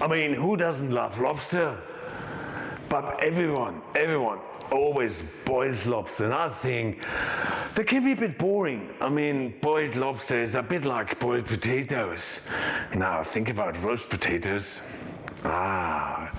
I mean, who doesn't love lobster? But everyone always boils lobster, and I think that can be a bit boring. I mean, boiled lobster is a bit like boiled potatoes. Now, think about roast potatoes.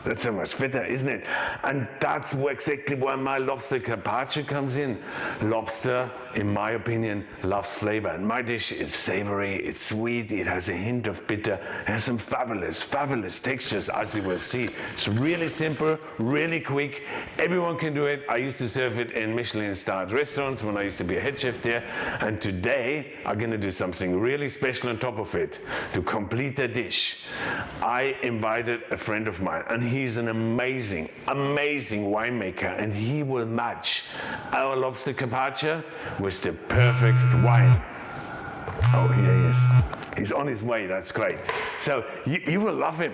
That's so much better, isn't it? And that's exactly where my lobster carpaccio comes in. Lobster, in my opinion, loves flavor. And my dish is savory, it's sweet, it has a hint of bitter, it has some fabulous textures, as you will see. It's really simple, really quick. Everyone can do it. I used to serve it in Michelin-starred restaurants when I used to be a head chef there. And today, I'm gonna do something really special on top of it to complete the dish. I invited a friend of mine, and he's an amazing winemaker, and he will match our lobster carpaccio with the perfect wine. Oh, here he is. He's on his way, that's great. So you will love him.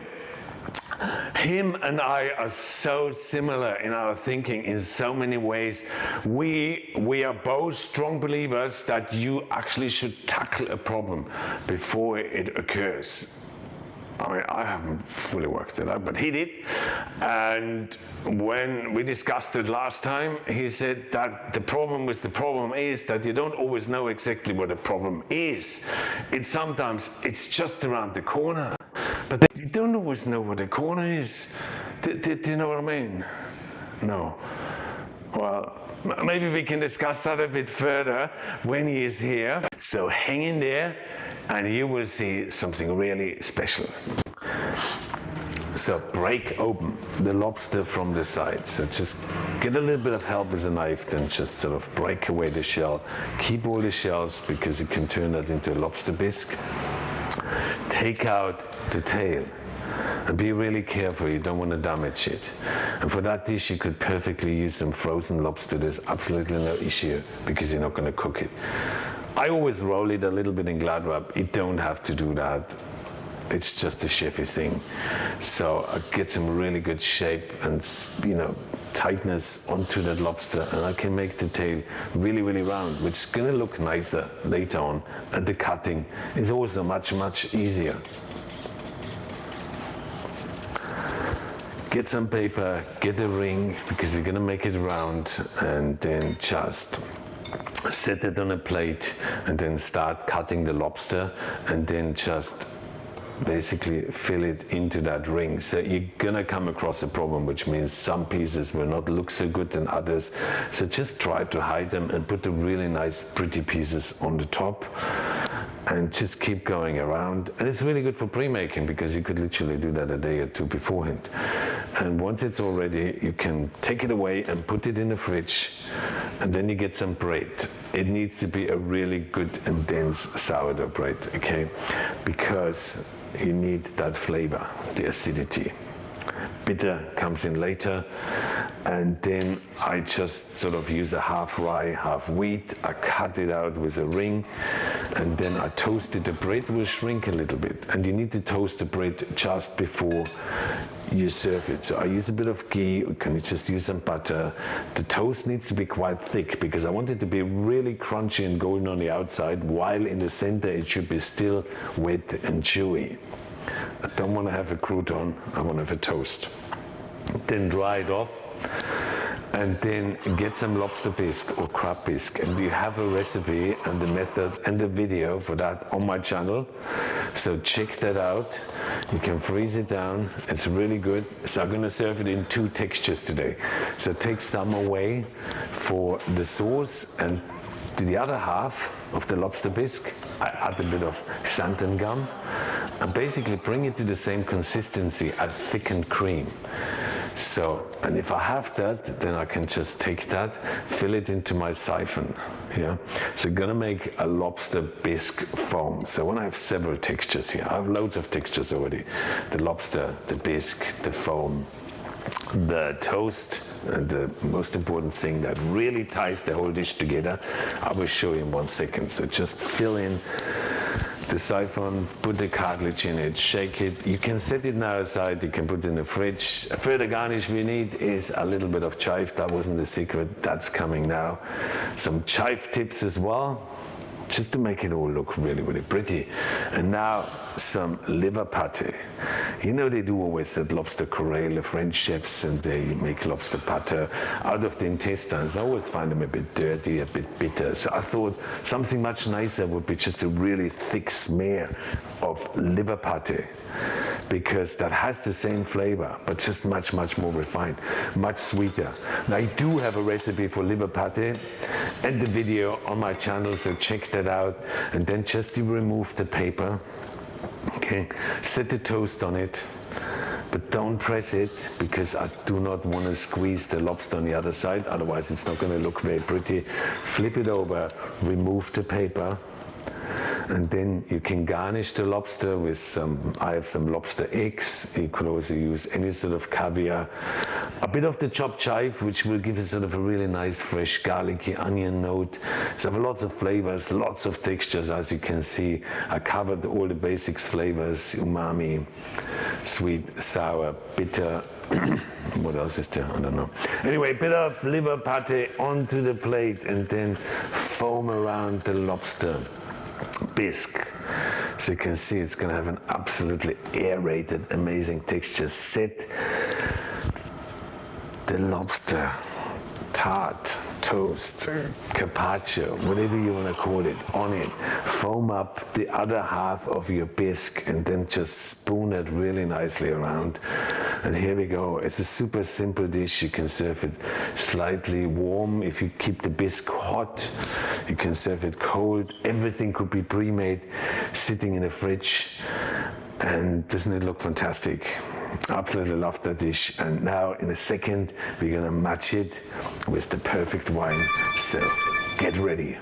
Him and I are so similar in our thinking in so many ways. We are both strong believers that you actually should tackle a problem before it occurs. I mean, I haven't fully worked it out, but he did. And when we discussed it last time, he said that the problem is that you don't always know exactly what the problem is. Sometimes it's just around the corner, but you don't always know what the corner is. Do you know what I mean? No. Well, maybe we can discuss that a bit further when he is here. So hang in there, and you will see something really special. So break open the lobster from the side. So just get a little bit of help with a knife, then just sort of break away the shell. Keep all the shells because you can turn that into a lobster bisque. Take out the tail. And be really careful, you don't want to damage it. And for that dish, you could perfectly use some frozen lobster. There's absolutely no issue because you're not going to cook it. I always roll it a little bit in glad wrap. You don't have to do that. It's just a chefy thing. So I get some really good shape and, tightness onto that lobster, and I can make the tail really round, which is going to look nicer later on. And the cutting is also much easier. Get some paper, get a ring, because we're gonna make it round, and then just set it on a plate, and then start cutting the lobster, and then just basically fill it into that ring. So you're gonna come across a problem, which means some pieces will not look so good than others. So just try to hide them and put the really nice, pretty pieces on the top. And just keep going around. And it's really good for pre-making because you could literally do that a day or two beforehand. And once it's all ready, you can take it away and put it in the fridge. And then you get some bread. It needs to be a really good and dense sourdough bread, okay? Because you need that flavor, the acidity. Bitter comes in later, and then I just sort of use a half rye, half wheat. I cut it out with a ring, and then I toast it. The bread will shrink a little bit, and you need to toast the bread just before you serve it. So I use a bit of ghee, you can just use some butter. The toast needs to be quite thick because I want it to be really crunchy and golden on the outside, while in the center it should be still wet and chewy. I don't want to have a crouton, I want to have a toast. Then dry it off, and then get some lobster bisque or crab bisque. And you have a recipe and the method and the video for that on my channel. So check that out. You can freeze it down, it's really good. So I'm going to serve it in two textures today. So take some away for the sauce, and to the other half of the lobster bisque, I add a bit of xanthan gum and basically bring it to the same consistency as thickened cream. So, and if I have that, then I can just take that, fill it into my siphon. Yeah. So I'm gonna make a lobster bisque foam. So when I have several textures here, I have loads of textures already. The lobster, the bisque, the foam, the toast, and the most important thing that really ties the whole dish together, I will show you in 1 second. So just fill in the siphon, put the cartilage in it, shake it. You can set it now aside, you can put it in the fridge. A further garnish we need is a little bit of chive. That wasn't the secret, that's coming now. Some chive tips as well. just to make it all look really, really pretty. And now some liver pate. You know, they do always that lobster corral, the French chefs, and they make lobster pate out of the intestines. I always find them a bit dirty, a bit bitter. So I thought something much nicer would be just a really thick smear of liver pate, because that has the same flavor, but just much, much more refined, much sweeter. Now, I do have a recipe for liver pate and the video on my channel, so check that out. And then just you remove the paper, okay, set the toast on it, but don't press it, because I do not want to squeeze the lobster on the other side, otherwise it's not going to look very pretty. Flip it over, remove the paper, and then you can garnish the lobster with some, I have some lobster eggs. You could also use any sort of caviar. A bit of the chopped chive, which will give it sort of a really nice, fresh, garlicky onion note. So lots of flavors, lots of textures, as you can see. I covered all the basics flavors: umami, sweet, sour, bitter. What else is there? I don't know. Anyway, bit of liver pate onto the plate, and then foam around the lobster bisque. So you can see it's going to have an absolutely aerated, amazing texture. Set the lobster tart, toast, carpaccio, whatever you want to call it, on it. Foam up the other half of your bisque, and then just spoon it really nicely around. And here we go. It's a super simple dish. You can serve it slightly warm. If you keep the bisque hot, you can serve it cold. Everything could be pre-made, sitting in the fridge. And doesn't it look fantastic? Absolutely love that dish. And now in a second, we're gonna match it with the perfect wine. So get ready.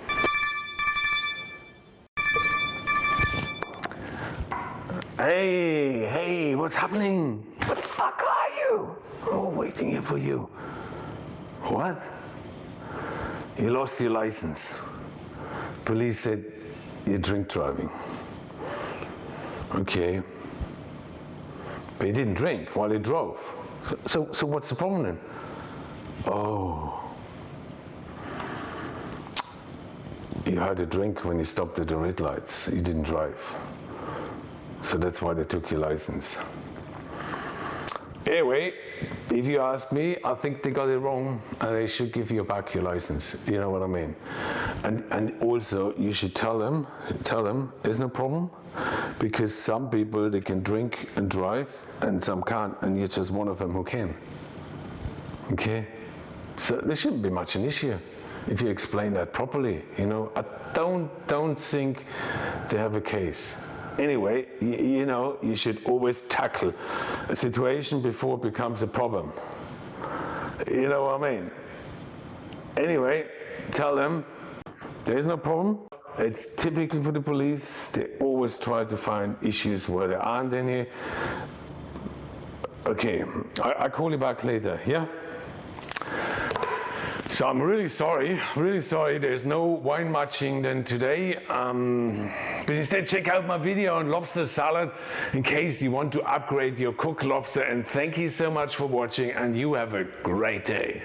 Hey, what's happening? What the fuck are you? Oh, waiting here for you. What? You lost your license. Police said you're drink driving. Okay. But you didn't drink while you drove. So what's the problem then? Oh. You had a drink when you stopped at the red lights. You didn't drive. So that's why they took your license. Anyway, if you ask me, I think they got it wrong, and they should give you back your license. You know what I mean? And also, you should tell them there's no problem, because some people, they can drink and drive, and some can't, and you're just one of them who can. Okay? So there shouldn't be much an issue if you explain that properly. You know, I don't think they have a case. Anyway, you know, you should always tackle a situation before it becomes a problem. You know what I mean? Anyway, tell them there is no problem. It's typical for the police. They always try to find issues where there aren't any. Okay, I'll call you back later, yeah? So I'm really sorry, there's no wine matching then today. But instead, check out my video on lobster salad in case you want to upgrade your cooked lobster. And thank you so much for watching, and you have a great day.